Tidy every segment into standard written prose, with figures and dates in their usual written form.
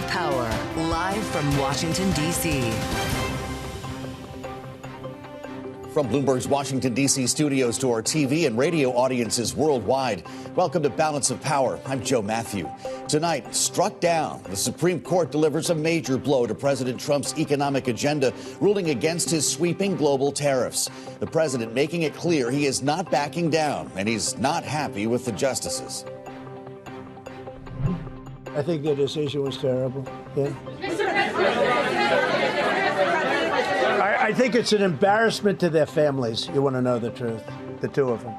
of Power, live from Washington, D.C. From Bloomberg's Washington, D.C. studios to our TV and radio audiences worldwide, welcome to Balance of Power. I'm Joe Matthew. Tonight, struck down, the Supreme Court delivers a major blow to President Trump's economic agenda, ruling against his sweeping global tariffs. The president making it clear he is not backing down, and he's not happy with the justices. I think the decision was terrible. Yeah. I think it's an embarrassment to their families. You want to know the truth, the two of them.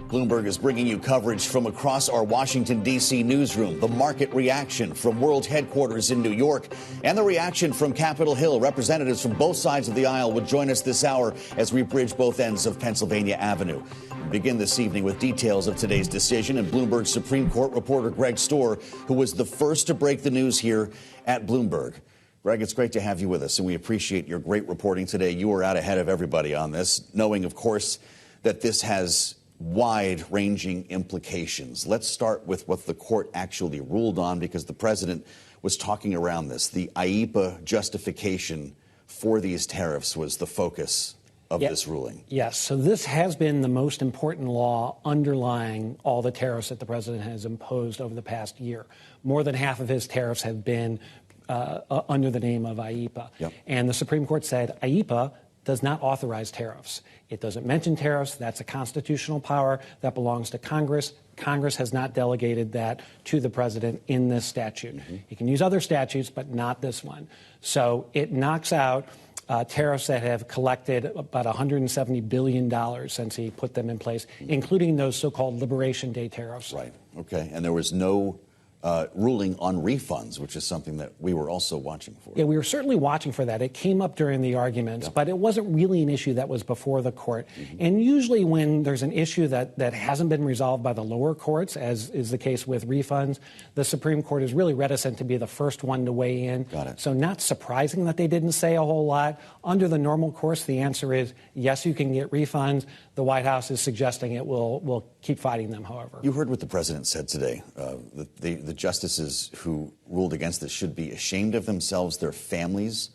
Bloomberg is bringing you coverage from across our Washington, D.C. newsroom, the market reaction from world headquarters in New York, and the reaction from Capitol Hill. Representatives from both sides of the aisle will join us this hour as we bridge both ends of Pennsylvania Avenue. We begin this evening with details of today's decision and Bloomberg Supreme Court reporter Greg Stohr, who was the first to break the news here at Bloomberg. Greg, it's great to have you with us, and we appreciate your great reporting today. You were out ahead of everybody on this, knowing, of course, that this has wide-ranging implications. Let's start with what the court actually ruled on, because the president was talking around this. The IEEPA justification for these tariffs was the focus of this ruling. Yes. So this has been the most important law underlying all the tariffs that the president has imposed over the past year. More than half of his tariffs have been under the name of IEEPA. Yep. And the Supreme Court said IEEPA does not authorize tariffs. It doesn't mention tariffs. That's a constitutional power that belongs to Congress. Congress has not delegated that to the president in this statute. Mm-hmm. He can use other statutes, but not this one. So it knocks out tariffs that have collected about $170 billion since he put them in place, including those so-called Liberation Day tariffs. Right. Okay. And there was no ruling on refunds, which is something that we were also watching for. Yeah, we were certainly watching for that. It came up during the arguments, but it wasn't really an issue that was before the court. Mm-hmm. And usually when there's an issue that hasn't been resolved by the lower courts, as is the case with refunds, the Supreme Court is really reticent to be the first one to weigh in. Got it. So not surprising that they didn't say a whole lot. Under the normal course, the answer is yes, you can get refunds. The White House is suggesting it will keep fighting them, however. You heard what the president said today. The justices who ruled against this should be ashamed of themselves. Their families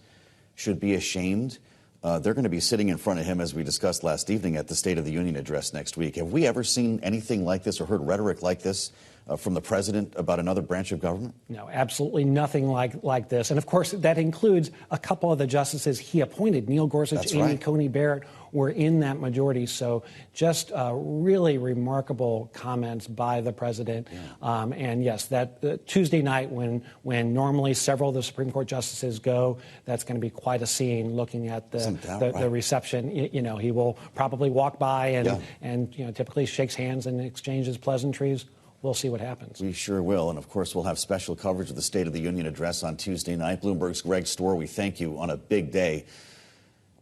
should be ashamed. They're going to be sitting in front of him, as we discussed last evening, at the State of the Union address next week. Have we ever seen anything like this or heard rhetoric like this from the president about another branch of government? No, absolutely nothing like this. And, of course, that includes a couple of the justices he appointed. Neil Gorsuch, That's Amy right. Coney Barrett were in that majority. So just really remarkable comments by the president. Yeah. And, yes, that Tuesday night when normally several of the Supreme Court justices go, that's going to be quite a scene looking at the reception. You know, he will probably walk by and typically shakes hands and exchanges pleasantries. We'll see what happens. We sure will. And, of course, we'll have special coverage of the State of the Union address on Tuesday night. Bloomberg's Greg Stohr, we thank you on a big day.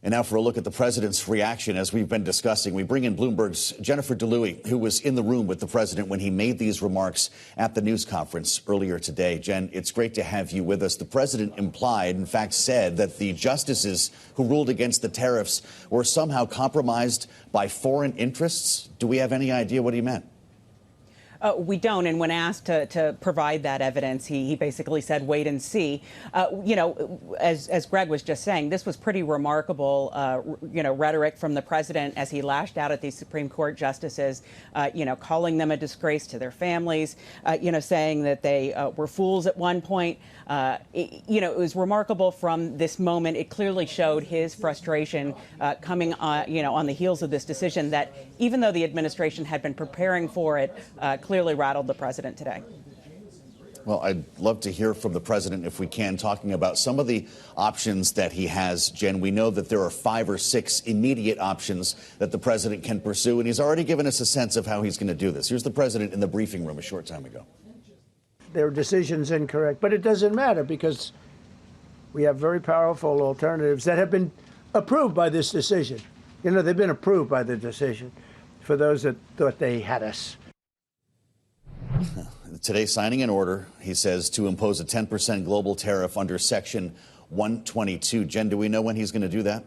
And now for a look at the president's reaction, as we've been discussing. We bring in Bloomberg's Jennifer DeLuey, who was in the room with the president when he made these remarks at the news conference earlier today. Jen, it's great to have you with us. The president implied, in fact said, that the justices who ruled against the tariffs were somehow compromised by foreign interests. Do we have any idea what he meant? We don't. And when asked to provide that evidence, he basically said, wait and see. As Greg was just saying, this was pretty remarkable, rhetoric from the president as he lashed out at these Supreme Court justices, calling them a disgrace to their families, saying that they were fools at one point. It was remarkable from this moment. It clearly showed his frustration coming on the heels of this decision that even though the administration had been preparing for it, clearly rattled the president today. Well, I'd love to hear from the president, if we can, talking about some of the options that he has. Jen, we know that there are 5 or 6 immediate options that the president can pursue, and he's already given us a sense of how he's going to do this. Here's the president in the briefing room a short time ago. Their decision's incorrect, but it doesn't matter because we have very powerful alternatives that have been approved by this decision. They've been approved by the decision for those that thought they had us. Today, signing an order, he says, to impose a 10% global tariff under Section 122. Jen, do we know when he's going to do that?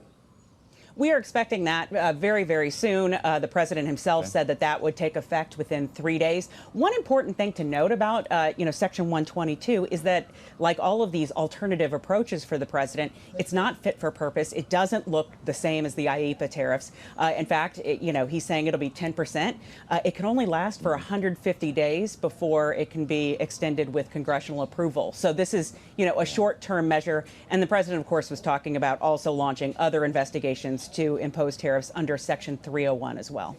We are expecting that very, very soon. The president himself said that that would take effect within 3 days. One important thing to note about, Section 122 is that, like all of these alternative approaches for the president, it's not fit for purpose. It doesn't look the same as the IEEPA tariffs. In fact, he's saying it'll be 10%. It can only last for 150 days before it can be extended with congressional approval. So this is, a short-term measure. And the president, of course, was talking about also launching other investigations to impose tariffs under Section 301 as well.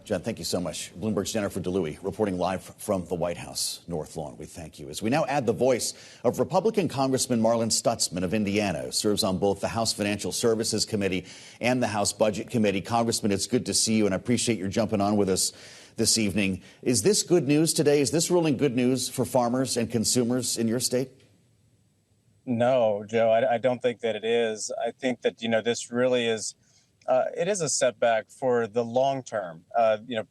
Jeanne, thank you so much. Bloomberg's Jennifer DeLuey reporting live from the White House, North Lawn. We thank you. As we now add the voice of Republican Congressman Marlin Stutzman of Indiana, who serves on both the House Financial Services Committee and the House Budget Committee. Congressman, it's good to see you, and I appreciate your jumping on with us this evening. Is this good news today? Is this ruling good news for farmers and consumers in your state? No, Joe, I don't think that it is. I think that, this really is, it is a setback for the long term.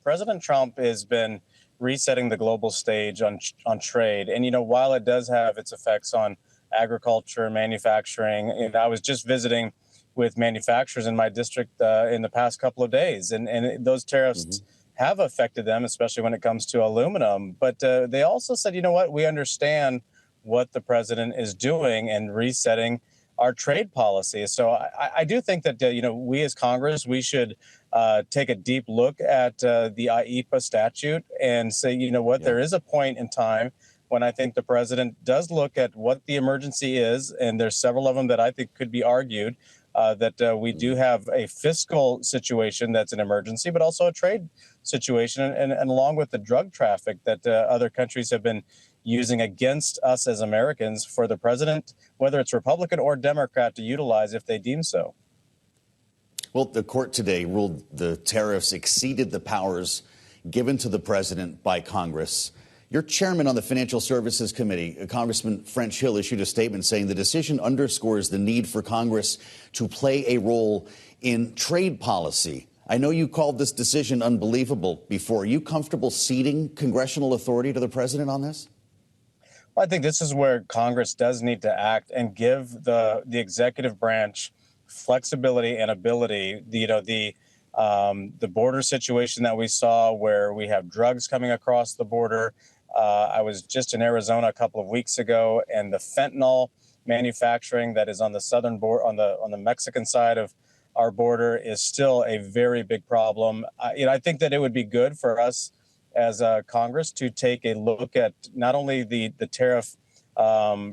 President Trump has been resetting the global stage on trade. And, while it does have its effects on agriculture, manufacturing, and I was just visiting with manufacturers in my district in the past couple of days, and those tariffs have affected them, especially when it comes to aluminum. But they also said, we understand what the president is doing and resetting our trade policy. So I do think that, we as Congress, we should take a deep look at the IEEPA statute and say, there is a point in time when I think the president does look at what the emergency is. And there's several of them that I think could be argued that we do have a fiscal situation that's an emergency, but also a trade situation. And along with the drug traffic that other countries have been using against us as Americans for the president, whether it's Republican or Democrat, to utilize if they deem so. Well, the court today ruled the tariffs exceeded the powers given to the president by Congress. Your chairman on the Financial Services Committee, Congressman French Hill, issued a statement saying the decision underscores the need for Congress to play a role in trade policy. I know you called this decision unbelievable before. Are you comfortable ceding congressional authority to the president on this? Well, I think this is where Congress does need to act and give the executive branch flexibility and ability. The border situation that we saw, where we have drugs coming across the border. I was just in Arizona a couple of weeks ago, and the fentanyl manufacturing that is on the southern border, on the Mexican side of our border, is still a very big problem. I think that it would be good for us as Congress to take a look at not only the tariff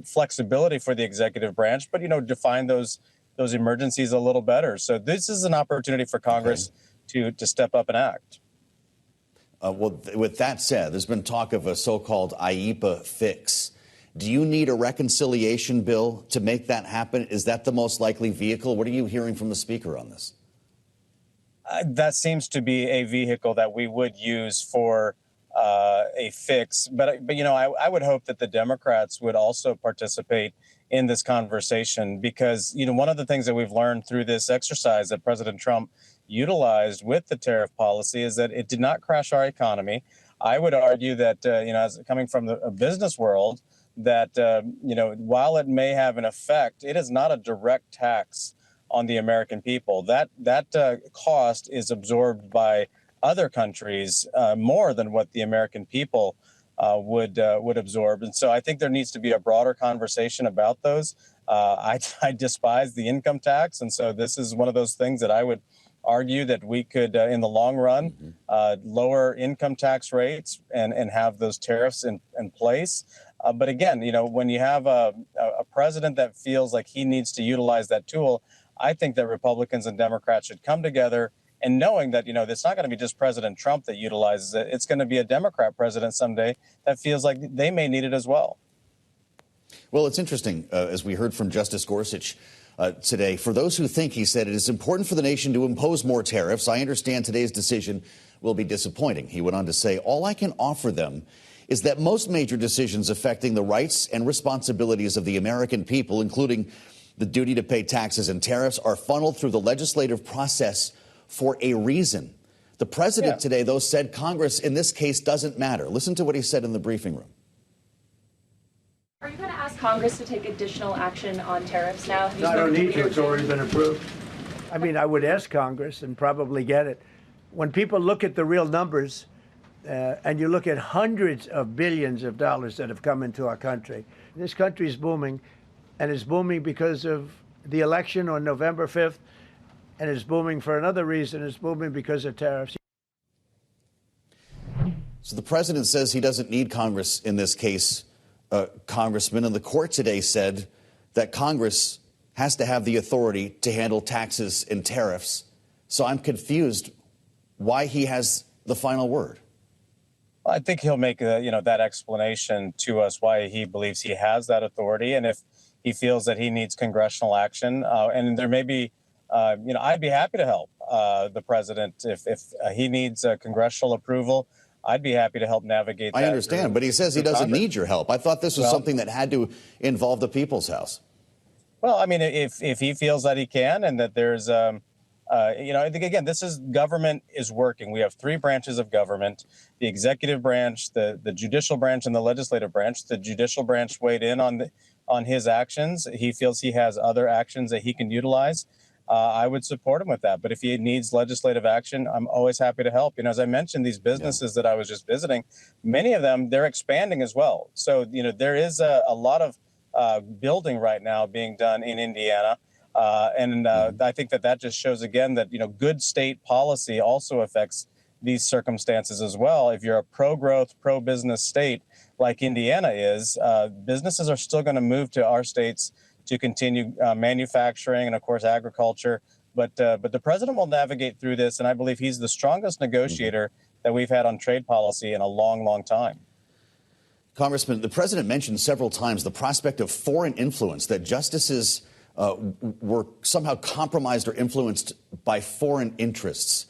flexibility for the executive branch, but define those emergencies a little better. So this is an opportunity for Congress to step up and act. Well, with that said, there's been talk of a so-called IEEPA fix. Do you need a reconciliation bill to make that happen? Is that the most likely vehicle? What are you hearing from the speaker on this? That seems to be a vehicle that we would use for a fix. But I would hope that the Democrats would also participate in this conversation, because, one of the things that we've learned through this exercise that President Trump utilized with the tariff policy is that it did not crash our economy. I would argue that, as coming from the business world, that, while it may have an effect, it is not a direct tax on the American people. That cost is absorbed by other countries more than what the American people would absorb. And so I think there needs to be a broader conversation about those. I despise the income tax. And so this is one of those things that I would argue that we could, in the long run, lower income tax rates and have those tariffs in place. But again, when you have a president that feels like he needs to utilize that tool, I think that Republicans and Democrats should come together, and knowing that, it's not going to be just President Trump that utilizes it. It's going to be a Democrat president someday that feels like they may need it as well. Well, it's interesting, as we heard from Justice Gorsuch today, for those who think, he said, it is important for the nation to impose more tariffs. I understand today's decision will be disappointing. He went on to say, all I can offer them is that most major decisions affecting the rights and responsibilities of the American people, including the duty to pay taxes and tariffs, are funneled through the legislative process for a reason. The president today, though, said Congress in this case doesn't matter. Listen to what he said in the briefing room. Are you going to ask Congress to take additional action on tariffs now? No, I don't need to. It's already been approved. I mean, I would ask Congress and probably get it. When people look at the real numbers, and you look at hundreds of billions of dollars that have come into our country, this country is booming, and it's booming because of the election on November 5th, and it's booming for another reason. It's booming because of tariffs. So the president says he doesn't need Congress in this case, Congressman, and the court today said that Congress has to have the authority to handle taxes and tariffs. So I'm confused why he has the final word. I think he'll make that explanation to us why he believes he has that authority, and if he feels that he needs congressional action, and there may be, I'd be happy to help the president if he needs congressional approval. I'd be happy to help navigate that. I understand, but he says he doesn't need your help. I thought this was something that had to involve the People's House. Well, I mean, if he feels that he can, and that there's, I think, again, government is working. We have three branches of government: the executive branch, the judicial branch, and the legislative branch. The judicial branch weighed in on his actions. He feels he has other actions that he can utilize. I would support him with that. But if he needs legislative action, I'm always happy to help. As I mentioned, these businesses that I was just visiting, many of them, they're expanding as well. So, there is a lot of building right now being done in Indiana. I think that just shows, again, that, good state policy also affects these circumstances as well. If you're a pro-growth, pro-business state like Indiana is, businesses are still going to move to our states to continue manufacturing and, of course, agriculture. But the president will navigate through this, and I believe he's the strongest negotiator that we've had on trade policy in a long, long time. Congressman, the president mentioned several times the prospect of foreign influence, that justices were somehow compromised or influenced by foreign interests.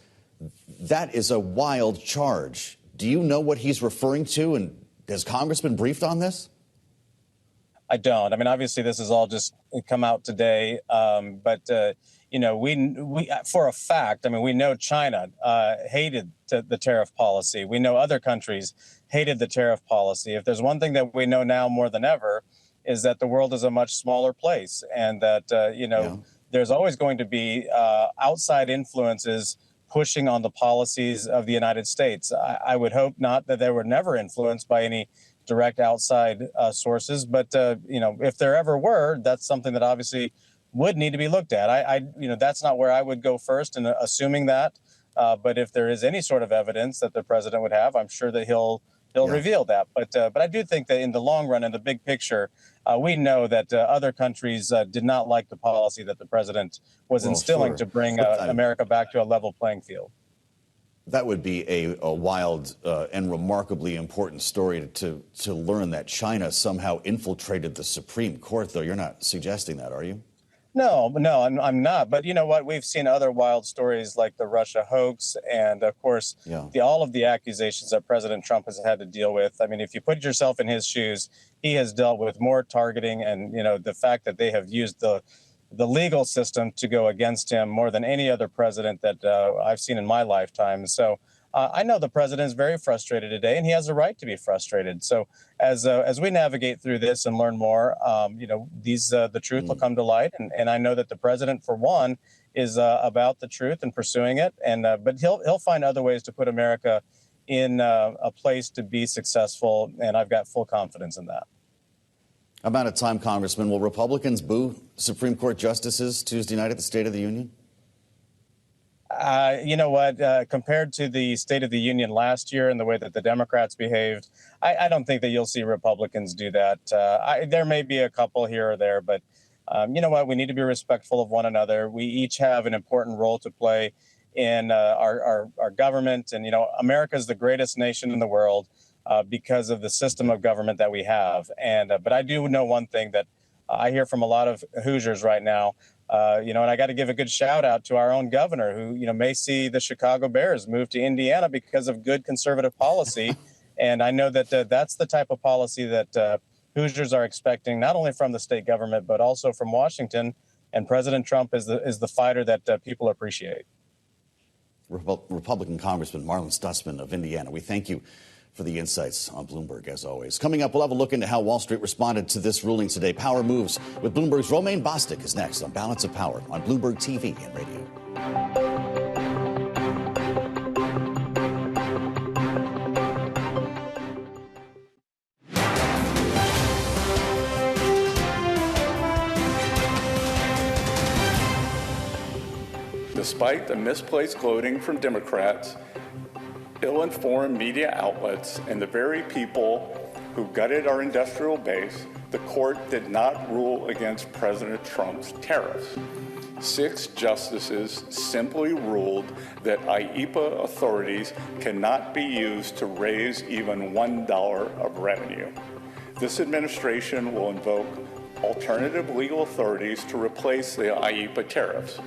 That is a wild charge. Do you know what he's referring to, and has Congress been briefed on this? I don't. I mean, obviously, this has all just come out today. We for a fact, we know China hated the tariff policy. We know other countries hated the tariff policy. If there's one thing that we know now more than ever, is that the world is a much smaller place, and that, there's always going to be outside influences pushing on the policies of the United States. I would hope not that they were never influenced by any direct outside sources. But, if there ever were, that's something that obviously would need to be looked at. That's not where I would go first in assuming that. But if there is any sort of evidence that the president would have, I'm sure that he'll reveal that. But I do think that in the long run, in the big picture, we know that other countries did not like the policy that the president was instilling to bring America back to a level playing field. That would be a wild and remarkably important story to learn that China somehow infiltrated the Supreme Court, though. You're not suggesting that, are you? No, I'm not. But you know what? We've seen other wild stories like the Russia hoax and, of course, all of the accusations that President Trump has had to deal with. I mean, if you put yourself in his shoes, he has dealt with more targeting and, the fact that they have used the legal system to go against him more than any other president that I've seen in my lifetime. So I know the president is very frustrated today, and he has a right to be frustrated. So as we navigate through this and learn more, the truth will come to light. And I know that the president, for one, is about the truth and pursuing it. And but he'll find other ways to put America in a place to be successful. And I've got full confidence in that. I'm out of time, Congressman. Will Republicans boo Supreme Court justices Tuesday night at the State of the Union? You know what? Compared to the State of the Union last year and the way that the Democrats behaved, I don't think that you'll see Republicans do that. There may be a couple here or there, but you know what? We need to be respectful of one another. We each have an important role to play in our government. And, America is the greatest nation in the world because of the system of government that we have. And but I do know one thing that I hear from a lot of Hoosiers right now. And I got to give a good shout out to our own governor who, may see the Chicago Bears move to Indiana because of good conservative policy. And I know that that's the type of policy that Hoosiers are expecting, not only from the state government, but also from Washington. And President Trump is the fighter that people appreciate. Republican Congressman Marlin Stutzman of Indiana, we thank you for the insights on Bloomberg, as always. Coming up, we'll have a look into how Wall Street responded to this ruling today. Power moves with Bloomberg's Romaine Bostick is next on Balance of Power on Bloomberg TV and radio. Despite the misplaced gloating from Democrats, ill-informed media outlets, and the very people who gutted our industrial base, the court did not rule against President Trump's tariffs. 6 justices simply ruled that IEEPA authorities cannot be used to raise even $1 of revenue. This administration will invoke alternative legal authorities to replace the IEEPA tariffs.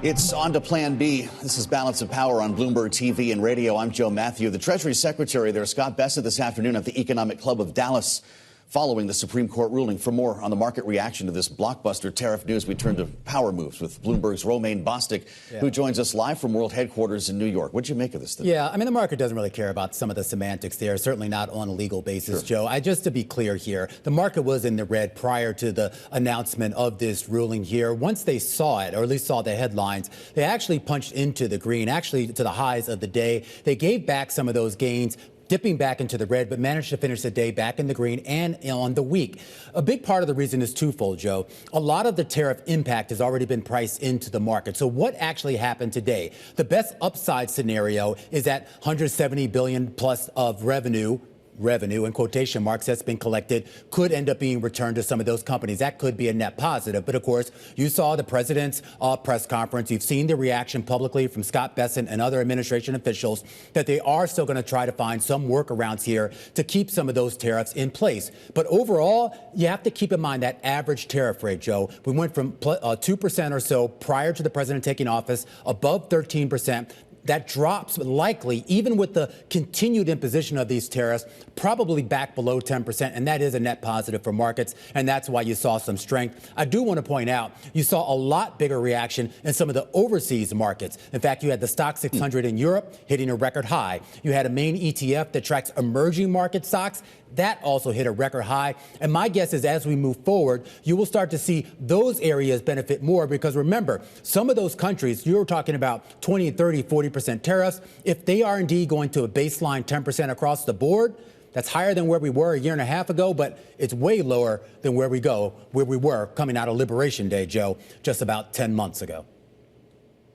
It's on to Plan B. This is Balance of Power on Bloomberg TV and radio. I'm Joe Matthew. The Treasury Secretary there, Scott Bissent, this afternoon at the Economic Club of Dallas, following the Supreme Court ruling. For more on the market reaction to this blockbuster tariff news, we turn to power moves with Bloomberg's Romaine Bostick, who joins us live from World Headquarters in New York. What'd you make of this today? Yeah, I mean, the market doesn't really care about some of the semantics there, certainly not on a legal basis, Joe. Just to be clear here, the market was in the red prior to the announcement of this ruling here. Once they saw it, or at least saw the headlines, they actually punched into the green, actually to the highs of the day. They gave back some of those gains, dipping back into the red, but managed to finish the day back in the green and on the week. A big part of the reason is twofold, Joe. A lot of the tariff impact has already been priced into the market. So what actually happened today? The best upside scenario is that 170 billion plus of revenue in quotation marks that's been collected could end up being returned to some of those companies. That could be a net positive. But of course, you saw the president's press conference. You've seen the reaction publicly from Scott Bissent and other administration officials that they are still going to try to find some workarounds here to keep some of those tariffs in place. But overall, you have to keep in mind that average tariff rate, Joe. We went from 2% or so prior to the president taking office, above 13%. That drops likely, even with the continued imposition of these tariffs, probably back below 10%. And that is a net positive for markets. And that's why you saw some strength. I do want to point out, you saw a lot bigger reaction in some of the overseas markets. In fact, you had the stock 600 in Europe hitting a record high. You had a main ETF that tracks emerging market stocks. That also hit a record high. And my guess is as we move forward, you will start to see those areas benefit more because remember, some of those countries, you're talking about 20, 30, 40% tariffs. If they are indeed going to a baseline 10% across the board, that's higher than where we were a year and a half ago, but it's way lower than where we were coming out of Liberation Day, Joe, just about 10 months ago.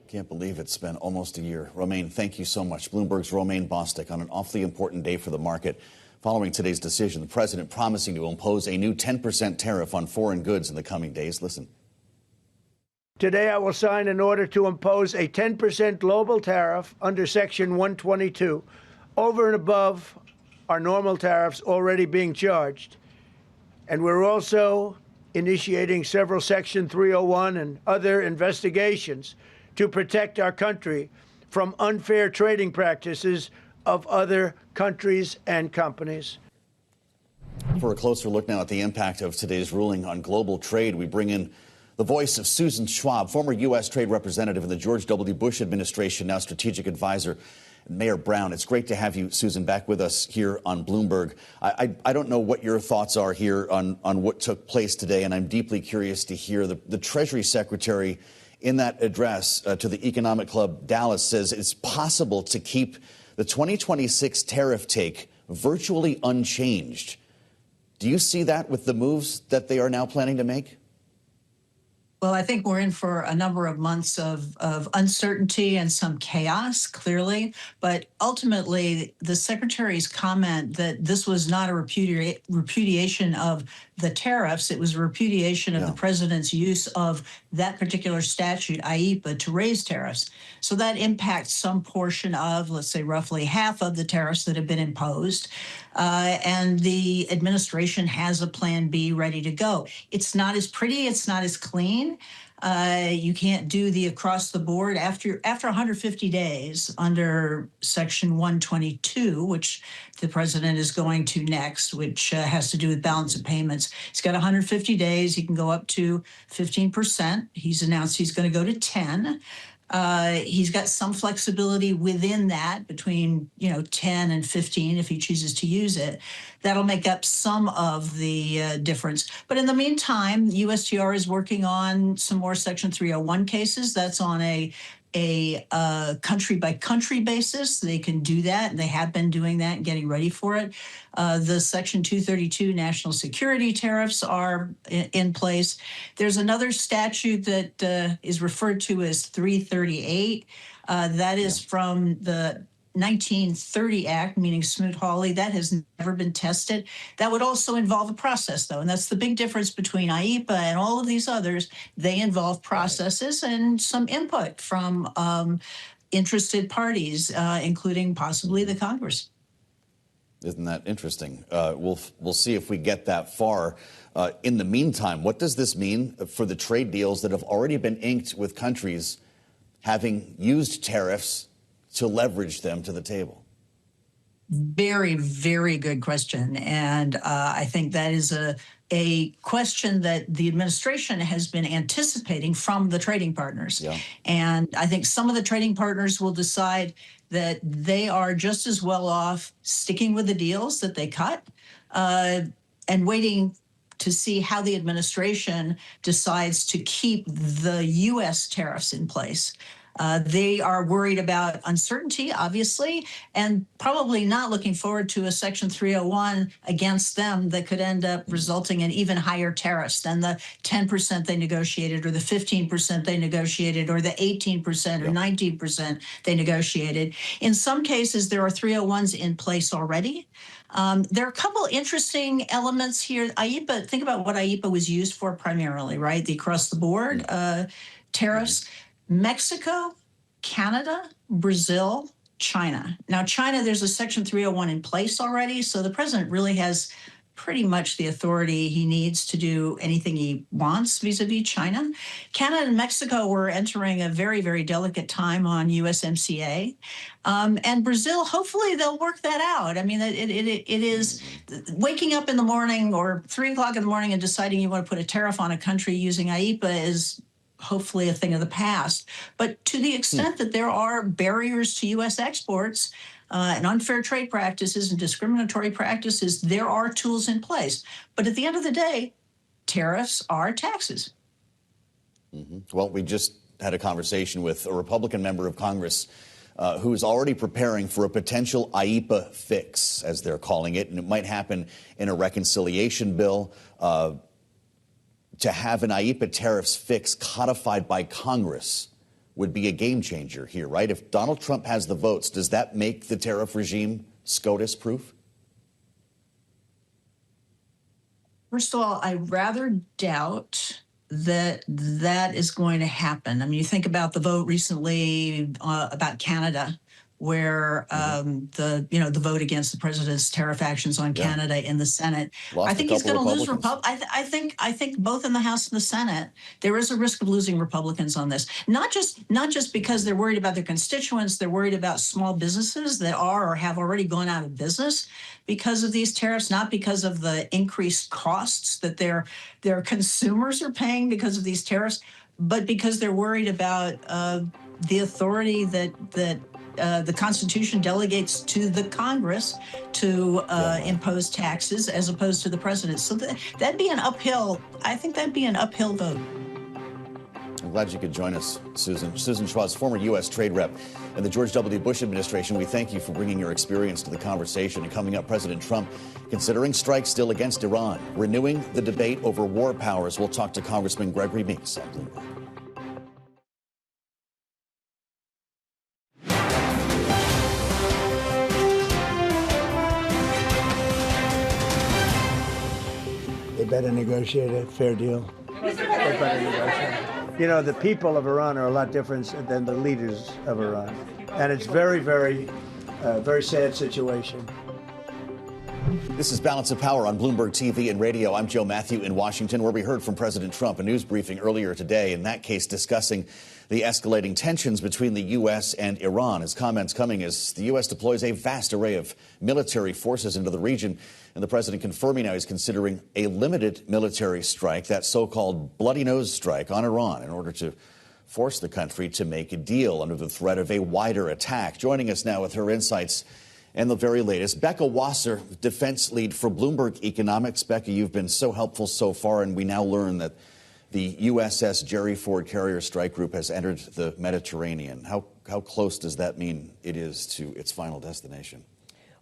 Can't believe it's been almost a year. Romaine, thank you so much. Bloomberg's Romaine Bostick on an awfully important day for the market. Following today's decision, the president promising to impose a new 10% tariff on foreign goods in the coming days. Listen. Today, I will sign an order to impose a 10% global tariff under Section 122 over and above our normal tariffs already being charged. And we're also initiating several Section 301 and other investigations to protect our country from unfair trading practices of other countries and companies. For a closer look now at the impact of today's ruling on global trade, we bring in the voice of Susan Schwab, former U.S. trade representative in the George W. Bush administration, now strategic advisor, Mayor Brown. It's great to have you, Susan, back with us here on Bloomberg. I don't know what your thoughts are here on what took place today, and I'm deeply curious to hear the Treasury Secretary in that address to the Economic Club Dallas says it's possible to keep the 2026 tariff take virtually unchanged. Do you see that with the moves that they are now planning to make? Well, I think we're in for a number of months of uncertainty and some chaos, clearly. But ultimately, the secretary's comment that this was not a repudiation of the tariffs, it was a repudiation of the president's use of that particular statute, IEEPA, to raise tariffs. So that impacts some portion of, let's say, roughly half of the tariffs that have been imposed. And the administration has a plan B ready to go. It's not as pretty. It's not as clean. You can't do the across the board after 150 days under Section 122, which the president is going to next, which has to do with balance of payments. He's got 150 days. He can go up to 15%. He's announced he's going to go to 10. He's got some flexibility within that between, 10 and 15 if he chooses to use it. That'll make up some of the difference. But in the meantime, USTR is working on some more Section 301 cases. That's on a country by country basis. They can do that, and they have been doing that and getting ready for it. The Section 232 national security tariffs are in place. There's another statute that is referred to as 338. That is from the 1930 Act, meaning Smoot-Hawley. That has never been tested. That would also involve a process, though, and that's the big difference between IEPA and all of these others. They involve processes and some input from interested parties, including possibly the Congress. Isn't that interesting? We'll see if we get that far. In the meantime, what does this mean for the trade deals that have already been inked with countries having used tariffs to leverage them to the table? Very, very good question. And I think that is a question that the administration has been anticipating from the trading partners. Yeah. And I think some of the trading partners will decide that they are just as well off sticking with the deals that they cut and waiting to see how the administration decides to keep the U.S. tariffs in place. They are worried about uncertainty, obviously, and probably not looking forward to a Section 301 against them that could end up resulting in even higher tariffs than the 10% they negotiated, or the 15% they negotiated, or the 18% or 19% they negotiated. In some cases, there are 301s in place already. There are a couple interesting elements here. IEPA, think about what IEPA was used for primarily, right? The across-the-board tariffs. Mexico, Canada, Brazil, China. Now, China, there's a Section 301 in place already, so the president really has pretty much the authority he needs to do anything he wants vis-a-vis China. Canada and Mexico were entering a very, very delicate time on USMCA. And Brazil, hopefully they'll work that out. I mean, it is waking up in the morning or 3 o'clock in the morning and deciding you want to put a tariff on a country using IEPA is hopefully a thing of the past. But to the extent that there are barriers to U.S. exports and unfair trade practices and discriminatory practices, there are tools in place. But at the end of the day, tariffs are taxes. Well, we just had a conversation with a Republican member of Congress who is already preparing for a potential IEPA fix, as they're calling it, and it might happen in a reconciliation bill. To have an IEPA tariffs fix codified by Congress would be a game changer here, right? If Donald Trump has the votes, does that make the tariff regime SCOTUS proof? First of all, I rather doubt that that is going to happen. I mean, you think about the vote recently about Canada, where the vote against the president's tariff actions on Canada in the Senate. I think he's going to lose I think both in the House and the Senate, there is a risk of losing Republicans on this. Not just because they're worried about their constituents, they're worried about small businesses that are or have already gone out of business because of these tariffs, not because of the increased costs that their consumers are paying because of these tariffs, but because they're worried about the authority that the Constitution delegates to the Congress to impose taxes as opposed to the president. So that'd be an uphill, I think that'd be an uphill vote. I'm glad you could join us, Susan. Susan Schwab, former U.S. trade rep in the George W. Bush administration. We thank you for bringing your experience to the conversation. And coming up, President Trump considering strikes still against Iran, renewing the debate over war powers. We'll talk to Congressman Gregory Meeks on Bloomberg. They better negotiate a fair deal. They better negotiate. You know, the people of Iran are a lot different than the leaders of Iran. And it's very, very sad situation. This is Balance of Power on Bloomberg TV and radio. I'm Joe Matthew in Washington, where we heard from President Trump, a news briefing earlier today, in that case discussing the escalating tensions between the U.S. and Iran. His comments coming as the U.S. deploys a vast array of military forces into the region, and the president confirming now he's considering a limited military strike, that so-called bloody nose strike on Iran, in order to force the country to make a deal under the threat of a wider attack. Joining us now with her insights and the very latest, Becca Wasser, defense lead for Bloomberg Economics. Becca, you've been so helpful so far, and we now learn that the USS Jerry Ford Carrier Strike Group has entered the Mediterranean. How close does that mean it is to its final destination?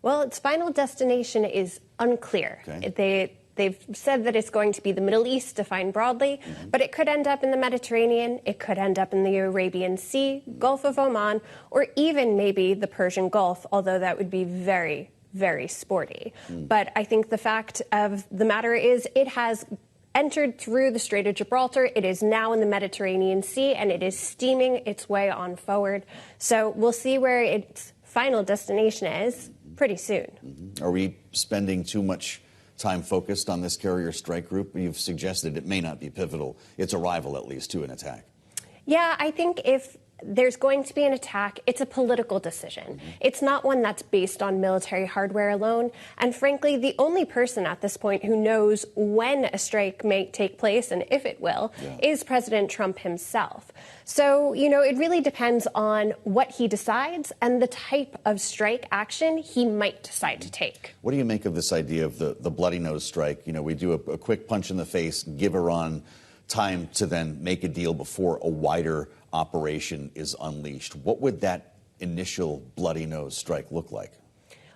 Well, its final destination is unclear. Okay. They've said that it's going to be the Middle East, defined broadly, but it could end up in the Mediterranean, it could end up in the Arabian Sea, Gulf of Oman, or even maybe the Persian Gulf, although that would be very, very sporty. But I think the fact of the matter is it has entered through the Strait of Gibraltar. It is now in the Mediterranean Sea, and it is steaming its way on forward. So we'll see where its final destination is pretty soon. Are we spending too much time focused on this carrier strike group? You've suggested it may not be pivotal, its arrival at least, to an attack. Yeah, I think if there's going to be an attack, it's a political decision. It's not one that's based on military hardware alone. And frankly, the only person at this point who knows when a strike may take place and if it will is President Trump himself. So, it really depends on what he decides and the type of strike action he might decide to take. What do you make of this idea of the bloody nose strike? We do a quick punch in the face, give Iran time to then make a deal before a wider operation is unleashed. What would that initial bloody nose strike look like?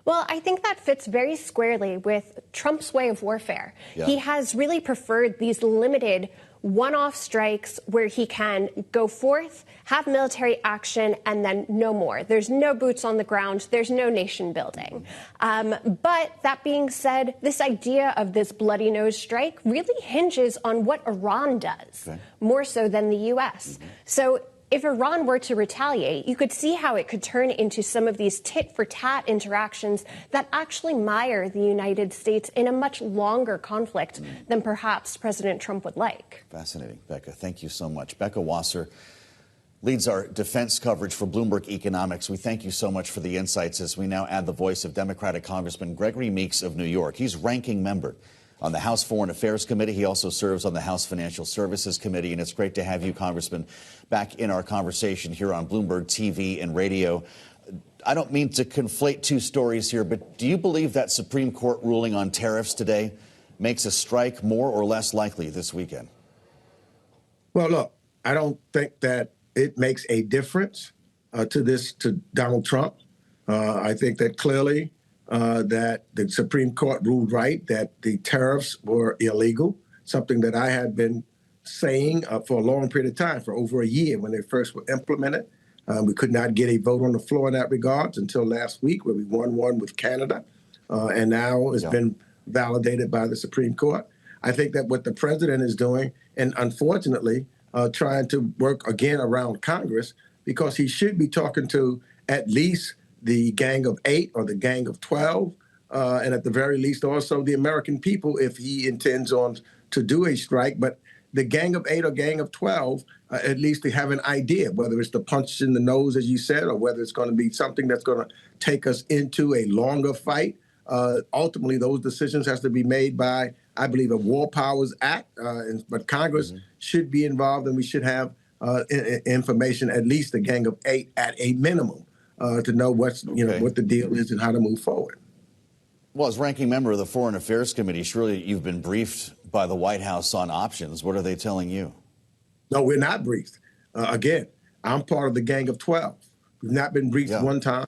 Well, I think that fits very squarely with Trump's way of warfare. He has really preferred these limited one-off strikes where he can go forth, have military action, and then no more. There's no boots on the ground. There's no nation building. But that being said, this idea of this bloody nose strike really hinges on what Iran does, more so than the U.S. So if Iran were to retaliate, you could see how it could turn into some of these tit-for-tat interactions that actually mire the United States in a much longer conflict than perhaps President Trump would like. Fascinating, Becca. Thank you so much. Becca Wasser leads our defense coverage for Bloomberg Economics. We thank you so much for the insights as we now add the voice of Democratic Congressman Gregory Meeks of New York. He's ranking member on the House Foreign Affairs Committee. He also serves on the House Financial Services Committee. And it's great to have you, Congressman, back in our conversation here on Bloomberg TV and radio. I don't mean to conflate two stories here, but do you believe that Supreme Court ruling on tariffs today makes a strike more or less likely this weekend? Well, look, I don't think that it makes a difference to Donald Trump. I think that clearly that the Supreme Court ruled right, that the tariffs were illegal, something that I had been saying for a long period of time, for over a year when they first were implemented. We could not get a vote on the floor in that regard until last week, where we won one with Canada, and now it's been validated by the Supreme Court. I think that what the president is doing, and unfortunately trying to work again around Congress, because he should be talking to at least the Gang of 8 or the Gang of 12, and at the very least also the American people if he intends on to do a strike. But the Gang of 8 or Gang of 12, at least they have an idea, whether it's the punch in the nose, as you said, or whether it's going to be something that's going to take us into a longer fight. Ultimately, those decisions has to be made by, I believe, a War Powers Act, but Congress should be involved, and we should have information, at least the Gang of 8 at a minimum, to know what the deal is and how to move forward. Well, as ranking member of the Foreign Affairs Committee, surely you've been briefed by the White House on options. What are they telling you? No, we're not briefed. Again, I'm part of the Gang of 12. We've not been briefed one time,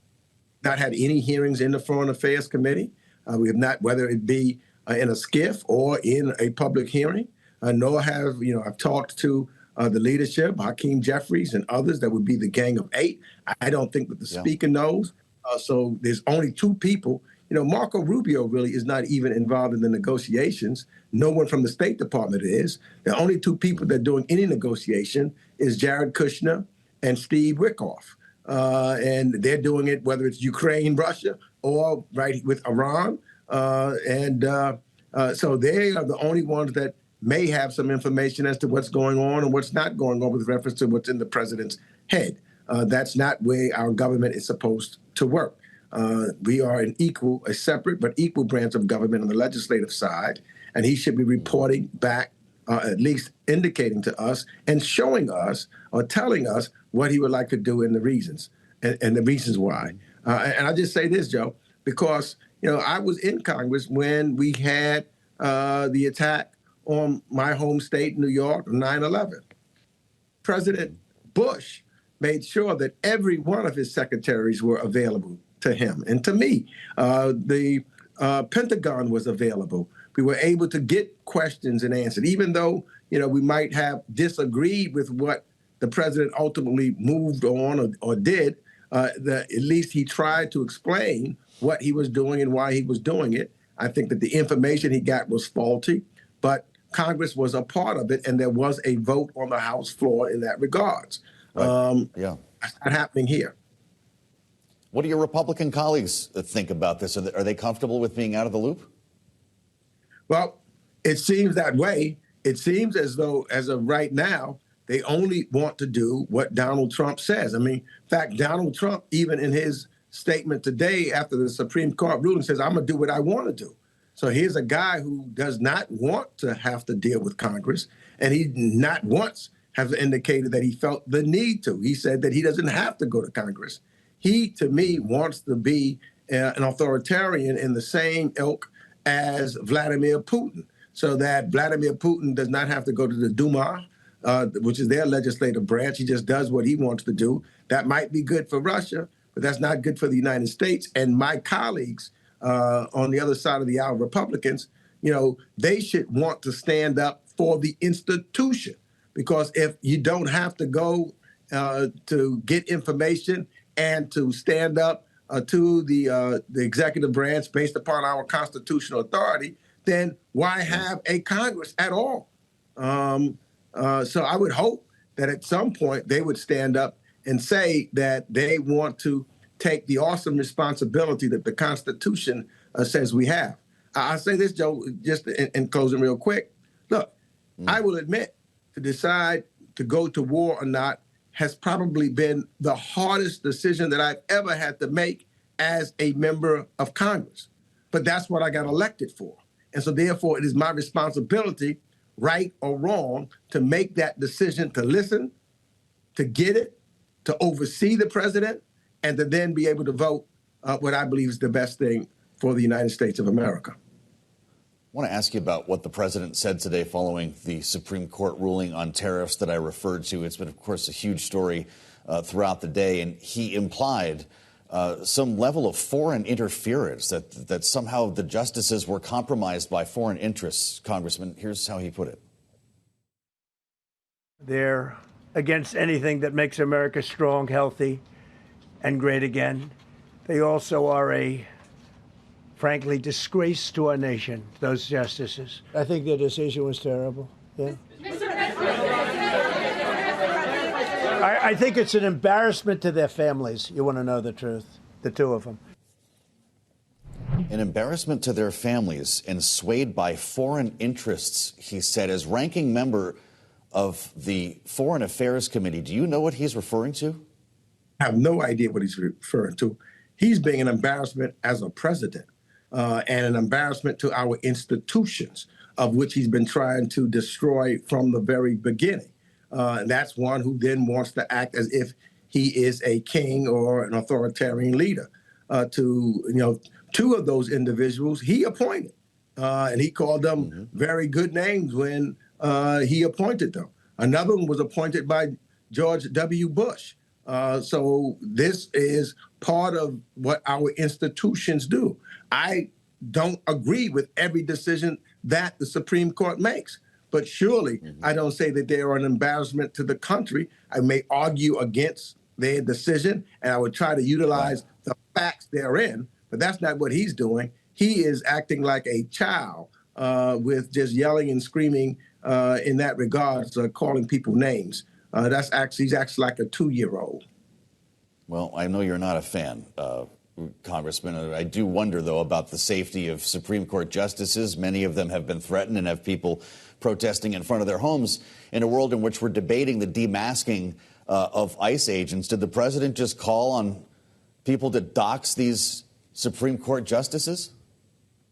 not had any hearings in the Foreign Affairs Committee. We have not, whether it be in a skiff or in a public hearing, nor have, I've talked to the leadership, Hakeem Jeffries and others that would be the Gang of 8. I don't think that the speaker knows. So there's only two people. Marco Rubio really is not even involved in the negotiations. No one from the State Department is. The only two people that are doing any negotiation is Jared Kushner and Steve Witkoff. And they're doing it whether it's Ukraine, Russia, or right with Iran. So they are the only ones that may have some information as to what's going on and what's not going on with reference to what's in the president's head. That's not where our government is supposed to work. We are a separate but equal branch of government on the legislative side, and he should be reporting back at least indicating to us and showing us or telling us what he would like to do and the reasons and the reasons why. And I just say this, Joe, because I was in Congress when we had the attack on my home state, New York, 9/11. President Bush made sure that every one of his secretaries were available to him and to me. The Pentagon was available. We were able to get questions and answered, even though we might have disagreed with what the president ultimately moved on or did. At least he tried to explain what he was doing and why he was doing it. I think that the information he got was faulty, but Congress was a part of it, and there was a vote on the House floor in that regards. Right. Yeah. That's not happening here. What do your Republican colleagues think about this? Are they comfortable with being out of the loop? Well, it seems that way. It seems as though, as of right now, they only want to do what Donald Trump says. I mean, in fact, Donald Trump, even in his statement today after the Supreme Court ruling, says, I'm going to do what I want to do. So here's a guy who does not want to have to deal with Congress, and he not once has indicated that he felt the need to. He said that he doesn't have to go to Congress. He, to me, wants to be an authoritarian in the same ilk as Vladimir Putin, so that Vladimir Putin does not have to go to the Duma, which is their legislative branch. He just does what he wants to do. That might be good for Russia, but that's not good for the United States. And my colleagues on the other side of the aisle, Republicans, they should want to stand up for the institution. Because if you don't have to go to get information and to stand up to the executive branch based upon our constitutional authority, then why have a Congress at all? So I would hope that at some point they would stand up and say that they want to take the awesome responsibility that the Constitution says we have. I'll say this, Joe, just in closing real quick. Look, I will admit, to decide to go to war or not has probably been the hardest decision that I've ever had to make as a member of Congress. But that's what I got elected for. And so therefore, it is my responsibility, right or wrong, to make that decision, to listen, to get it, to oversee the president, and to then be able to vote what I believe is the best thing for the United States of America. I want to ask you about what the president said today following the Supreme Court ruling on tariffs that I referred to. It's been, of course, a huge story throughout the day, and he implied some level of foreign interference, that somehow the justices were compromised by foreign interests. Congressman, here's how he put it. They're against anything that makes America strong, healthy, and great again. They also are a frankly disgrace to our nation, those justices. I think their decision was terrible. Yeah. I think it's an embarrassment to their families. You want to know the truth, the two of them. An embarrassment to their families and swayed by foreign interests, he said. As ranking member of the Foreign Affairs Committee, do you know what he's referring to? I have no idea what he's referring to. He's being an embarrassment as a president. And an embarrassment to our institutions, of which he's been trying to destroy from the very beginning. And that's one who then wants to act as if he is a king or an authoritarian leader. Two of those individuals he appointed, and he called them very good names when he appointed them. Another one was appointed by George W. Bush. So this is part of what our institutions do. I don't agree with every decision that the Supreme Court makes, but surely I don't say that they are an embarrassment to the country. I may argue against their decision, and I would try to utilize the facts therein, but that's not what he's doing. He is acting like a child with just yelling and screaming in that regard, calling people names. He's actually like a 2-year-old. Well, I know you're not a fan, Congressman. I do wonder, though, about the safety of Supreme Court justices. Many of them have been threatened and have people protesting in front of their homes in a world in which we're debating the demasking of ICE agents. Did the president just call on people to dox these Supreme Court justices?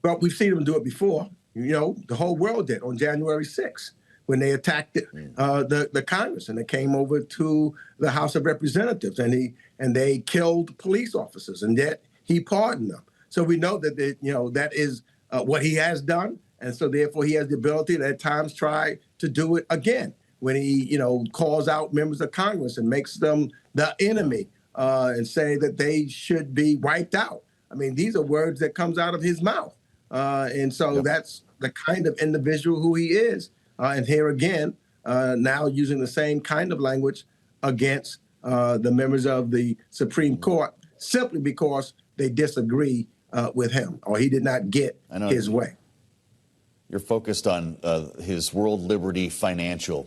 Well, we've seen him do it before. The whole world did on January 6th. when they attacked the Congress, and they came over to the House of Representatives, and they killed police officers, and yet he pardoned them. So we know that that is what he has done, and so therefore he has the ability to at times try to do it again when he calls out members of Congress and makes them the enemy and say that they should be wiped out. I mean, these are words that comes out of his mouth, and so that's the kind of individual who he is. And here again, now using the same kind of language against the members of the Supreme Court simply because they disagree with him or he did not get his way. You're focused on his World Liberty Financial,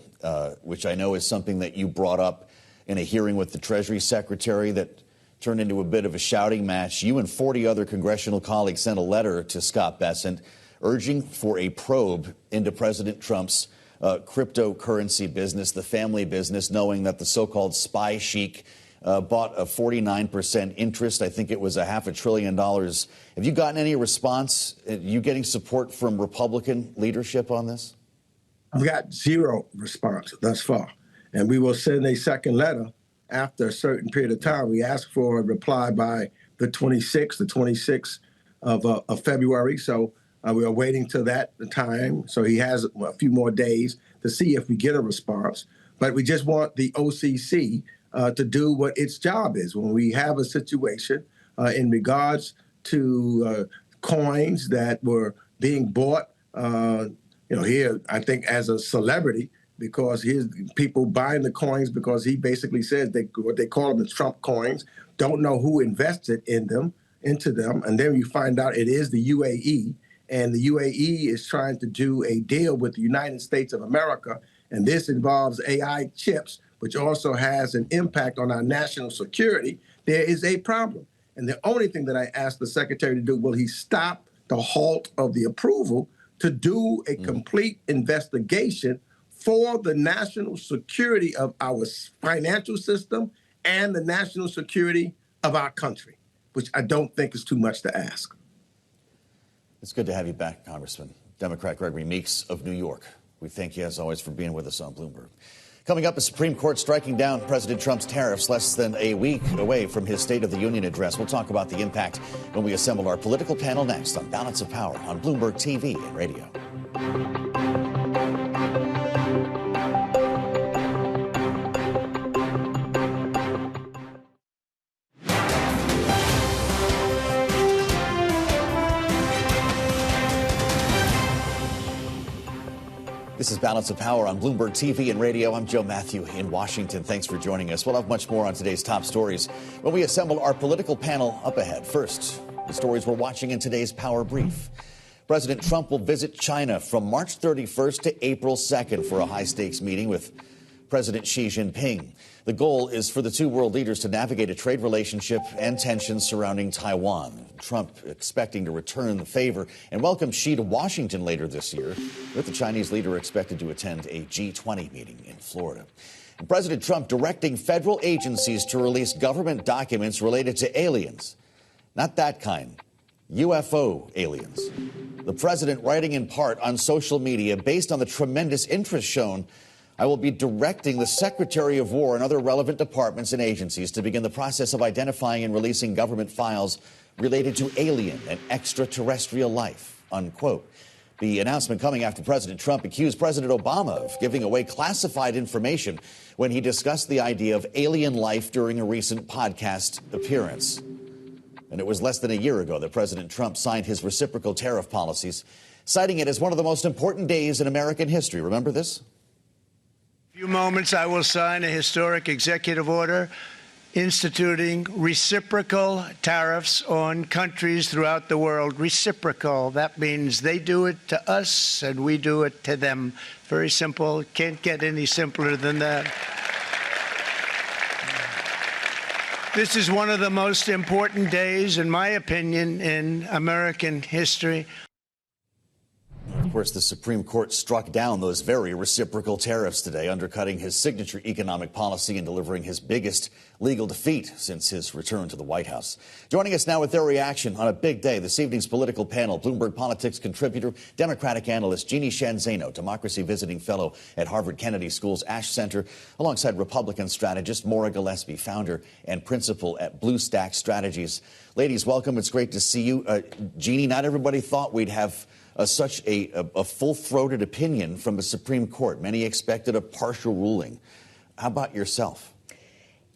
which I know is something that you brought up in a hearing with the Treasury Secretary that turned into a bit of a shouting match. You and 40 other congressional colleagues sent a letter to Scott Bissent urging for a probe into President Trump's cryptocurrency business, the family business, knowing that the so-called spy sheik bought a 49% interest. I think it was $500 billion. Have you gotten any response? Are you getting support from Republican leadership on this? I've got zero response thus far. And we will send a second letter after a certain period of time. We ask for a reply by the 26th of February. So we are waiting till that time. So he has a few more days to see if we get a response. But we just want the OCC to do what its job is. When we have a situation in regards to coins that were being bought, here, I think as a celebrity, because here's people buying the coins because he basically says what they call them is Trump coins, don't know who invested into them. And then you find out it is the UAE. And the UAE is trying to do a deal with the United States of America. And this involves AI chips, which also has an impact on our national security. There is a problem. And the only thing that I asked the secretary to do, will he stop the halt of the approval to do a complete investigation for the national security of our financial system and the national security of our country, which I don't think is too much to ask. It's good to have you back, Congressman. Democrat Gregory Meeks of New York. We thank you, as always, for being with us on Bloomberg. Coming up, the Supreme Court striking down President Trump's tariffs less than a week away from his State of the Union address. We'll talk about the impact when we assemble our political panel next on Balance of Power on Bloomberg TV and radio. This is Balance of Power on Bloomberg TV and radio. I'm Joe Matthew in Washington. Thanks for joining us. We'll have much more on today's top stories when we assemble our political panel up ahead. First, the stories we're watching in today's Power Brief. President Trump will visit China from March 31st to April 2nd for a high-stakes meeting with President Xi Jinping. The goal is for the two world leaders to navigate a trade relationship and tensions surrounding Taiwan. Trump expecting to return the favor and welcome Xi to Washington later this year, with the Chinese leader expected to attend a G20 meeting in Florida. And President Trump directing federal agencies to release government documents related to aliens. Not that kind. UFO aliens. The president writing in part on social media, based on the tremendous interest shown, I will be directing the Secretary of War and other relevant departments and agencies to begin the process of identifying and releasing government files related to alien and extraterrestrial life, unquote. The announcement coming after President Trump accused President Obama of giving away classified information when he discussed the idea of alien life during a recent podcast appearance. And it was less than a year ago that President Trump signed his reciprocal tariff policies, citing it as one of the most important days in American history. Remember this? In a few moments, I will sign a historic executive order instituting reciprocal tariffs on countries throughout the world. Reciprocal. That means they do it to us and we do it to them. Very simple. Can't get any simpler than that. This is one of the most important days, in my opinion, in American history. Of course, the Supreme Court struck down those very reciprocal tariffs today, undercutting his signature economic policy and delivering his biggest legal defeat since his return to the White House. Joining us now with their reaction on a big day, this evening's political panel, Bloomberg politics contributor, Democratic analyst Jeanne Zaino, democracy visiting fellow at Harvard Kennedy School's Ash Center, alongside Republican strategist Maura Gillespie, founder and principal at Bluestack Strategies. Ladies, welcome. It's great to see you. Jeanne, not everybody thought we'd have such a full-throated opinion from the Supreme Court. Many expected a partial ruling. How about yourself?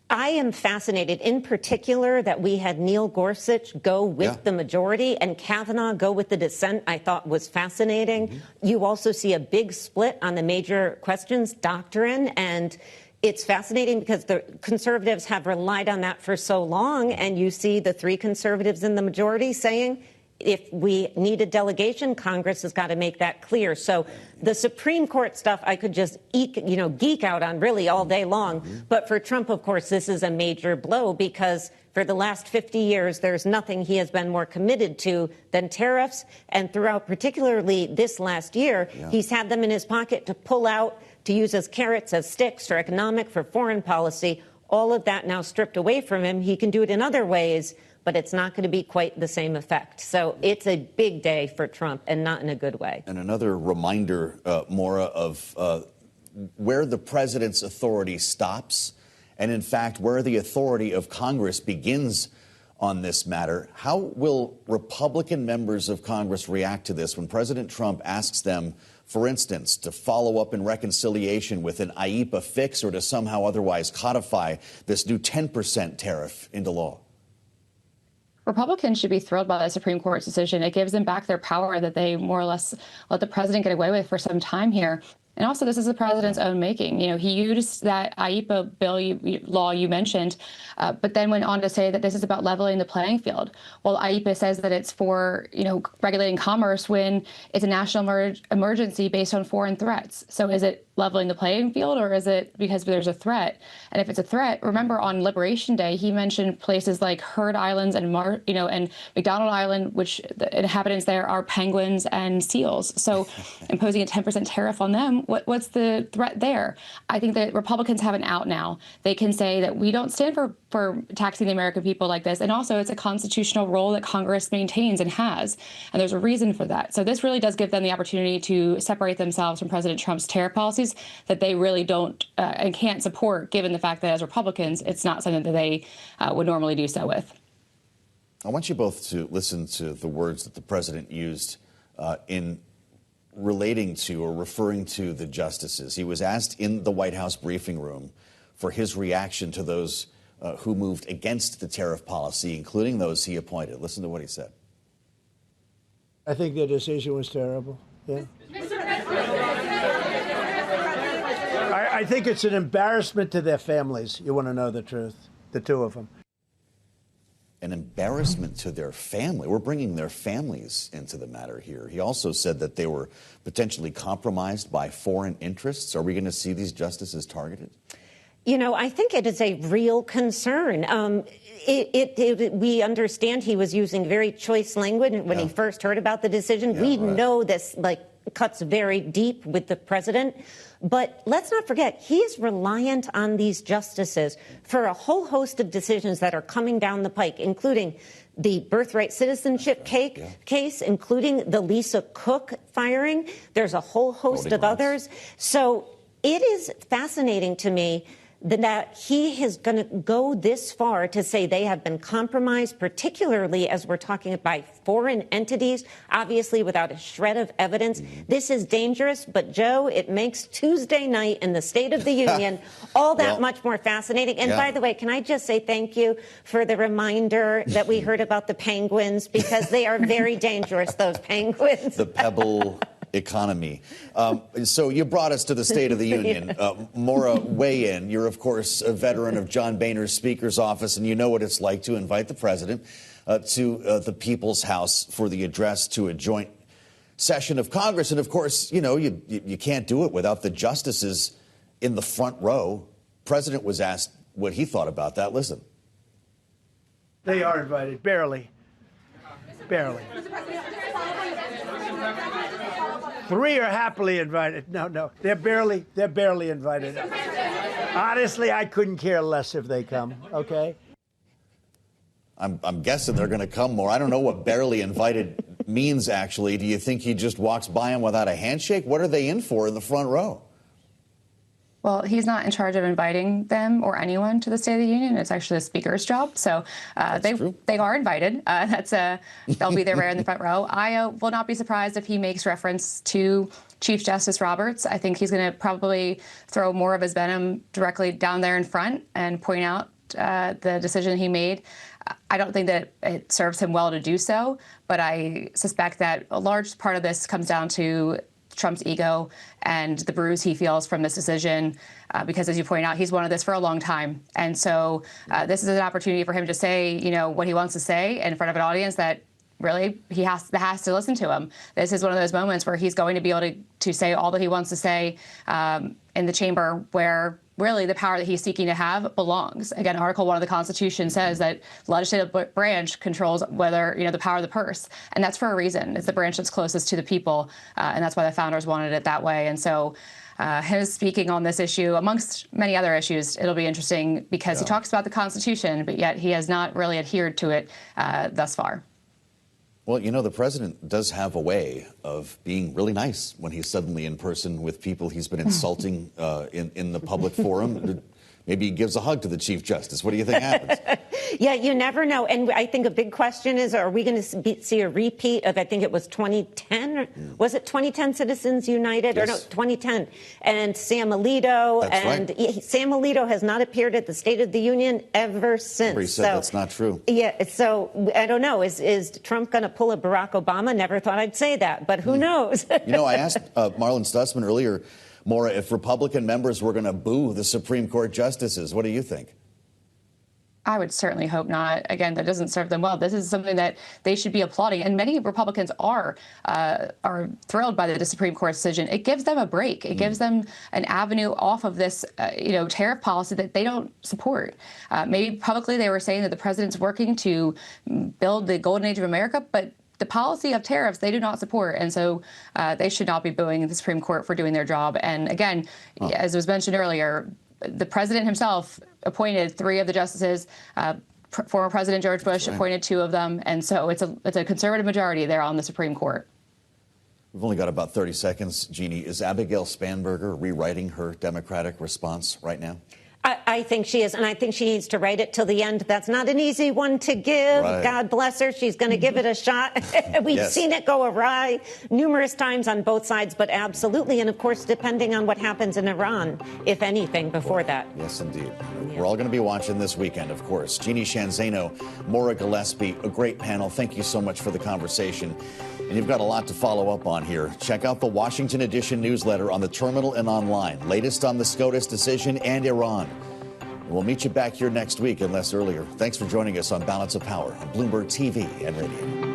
I am fascinated, in particular, that we had Neil Gorsuch go with the majority and Kavanaugh go with the dissent. I thought was fascinating. You also see a big split on the major questions, doctrine, and it's fascinating because the conservatives have relied on that for so long, and you see the three conservatives in the majority saying, if we need a delegation, Congress has got to make that clear. So the Supreme Court stuff I could just geek out on really all day long. But for Trump, of course, this is a major blow because for the last 50 years, there's nothing he has been more committed to than tariffs. And throughout particularly this last year, he's had them in his pocket to pull out, to use as carrots, as sticks for economic, for foreign policy. All of that now stripped away from him. He can do it in other ways, but it's not going to be quite the same effect. So it's a big day for Trump, and not in a good way. And another reminder, Maura, of where the president's authority stops, and in fact, where the authority of Congress begins on this matter. How will Republican members of Congress react to this when President Trump asks them, for instance, to follow up in reconciliation with an IEEPA fix or to somehow otherwise codify this new 10% tariff into law? Republicans should be thrilled by the Supreme Court's decision. It gives them back their power that they more or less let the president get away with for some time here. And also, this is the president's own making. You know, he used that IEEPA law you mentioned, but then went on to say that this is about leveling the playing field. Well, IEEPA says that it's for, regulating commerce when it's a national emergency based on foreign threats. So is it leveling the playing field, or is it because there's a threat? And if it's a threat, remember on Liberation Day, he mentioned places like Heard Islands and and McDonald Island, which the inhabitants there are penguins and seals. So imposing a 10% tariff on them, what's the threat there? I think that Republicans have an out now. They can say that we don't stand for taxing the American people like this. And also, it's a constitutional role that Congress maintains and has. And there's a reason for that. So this really does give them the opportunity to separate themselves from President Trump's tariff policies that they really don't and can't support, given the fact that as Republicans, it's not something that they would normally do so with. I want you both to listen to the words that the president used in relating to or referring to the justices. He was asked in the White House briefing room for his reaction to those who moved against the tariff policy, including those he appointed. Listen to what he said. I think the decision was terrible. Yeah. I think it's an embarrassment to their families. You want to know the truth, the two of them. An embarrassment to their family. We're bringing their families into the matter here. He also said that they were potentially compromised by foreign interests. Are we going to see these justices targeted? I think it is a real concern. We understand he was using very choice language when he first heard about the decision. We know this, cuts very deep with the president. But let's not forget, he is reliant on these justices for a whole host of decisions that are coming down the pike, including the birthright citizenship case, including the Lisa Cook firing. There's a whole host of others. So it is fascinating to me that he is going to go this far to say they have been compromised, particularly as we're talking about foreign entities, obviously without a shred of evidence. This is dangerous, but, Joe, it makes Tuesday night in the State of the Union all that much more fascinating. And by the way, can I just say thank you for the reminder that we heard about the penguins, because they are very dangerous, those penguins. The pebble economy. So you brought us to the State of the Union. Maura, weigh in. You're, of course, a veteran of John Boehner's Speaker's office, and you know what it's like to invite the president to the People's House for the address to a joint session of Congress. And, of course, you can't do it without the justices in the front row. President was asked what he thought about that. Listen. They are invited. Barely. 3 are happily invited. No, they're barely invited. Honestly, I couldn't care less if they come, okay? I'm guessing they're going to come more. I don't know what barely invited means, actually. Do you think he just walks by them without a handshake? What are they in for in the front row? Well, he's not in charge of inviting them or anyone to the State of the Union. It's actually the Speaker's job. So they are invited. They'll be there right in the front row. I will not be surprised if he makes reference to Chief Justice Roberts. I think he's going to probably throw more of his venom directly down there in front and point out the decision he made. I don't think that it serves him well to do so, but I suspect that a large part of this comes down to Trump's ego and the bruise he feels from this decision, because, as you point out, he's wanted this for a long time. And so this is an opportunity for him to say, what he wants to say in front of an audience that really he has to listen to him. This is one of those moments where he's going to be able to say all that he wants to say in the chamber where really the power that he's seeking to have belongs. Again, Article 1 of the Constitution says that the legislative branch controls whether, the power of the purse. And that's for a reason. It's the branch that's closest to the people. And that's why the founders wanted it that way. And so him speaking on this issue, amongst many other issues, it'll be interesting because he talks about the Constitution, but yet he has not really adhered to it thus far. Well, the president does have a way of being really nice when he's suddenly in person with people he's been insulting in the public forum. Maybe he gives a hug to the Chief Justice. What do you think happens? Yeah, you never know. And I think a big question is, are we going to see a repeat of, I think it was 2010? Was it 2010 Citizens United? Yes. Or no, 2010. And Sam Alito. That's right. Sam Alito has not appeared at the State of the Union ever since. He said that's not true. Yeah, so I don't know. Is Trump going to pull a Barack Obama? Never thought I'd say that, but who knows? I asked Marlin Stutzman earlier, Maura, if Republican members were going to boo the Supreme Court justices. What do you think? I would certainly hope not. Again, that doesn't serve them well. This is something that they should be applauding, and many Republicans are thrilled by the Supreme Court decision. It gives them a break. It gives them an avenue off of this, tariff policy that they don't support. Maybe publicly they were saying that the president's working to build the golden age of America, but the policy of tariffs they do not support, and so they should not be booing the Supreme Court for doing their job. And again, as was mentioned earlier, the president himself appointed 3 of the justices. Former President George Bush appointed 2 of them, and so it's a conservative majority there on the Supreme Court. We've only got about 30 seconds, Jeanne. Is Abigail Spanberger rewriting her Democratic response right now? I think she is, and I think she needs to write it till the end. That's not an easy one to give. Right. God bless her. She's going to give it a shot. We've seen it go awry numerous times on both sides, but absolutely. And, of course, depending on what happens in Iran, if anything, before that. Yes, indeed. Yeah. We're all going to be watching this weekend, of course. Jeanne, Zaino, Maura, Gillespie, a great panel. Thank you so much for the conversation. And you've got a lot to follow up on here. Check out the Washington Edition newsletter on the terminal and online. Latest on the SCOTUS decision and Iran. We'll meet you back here next week, unless earlier. Thanks for joining us on Balance of Power on Bloomberg TV and Radio.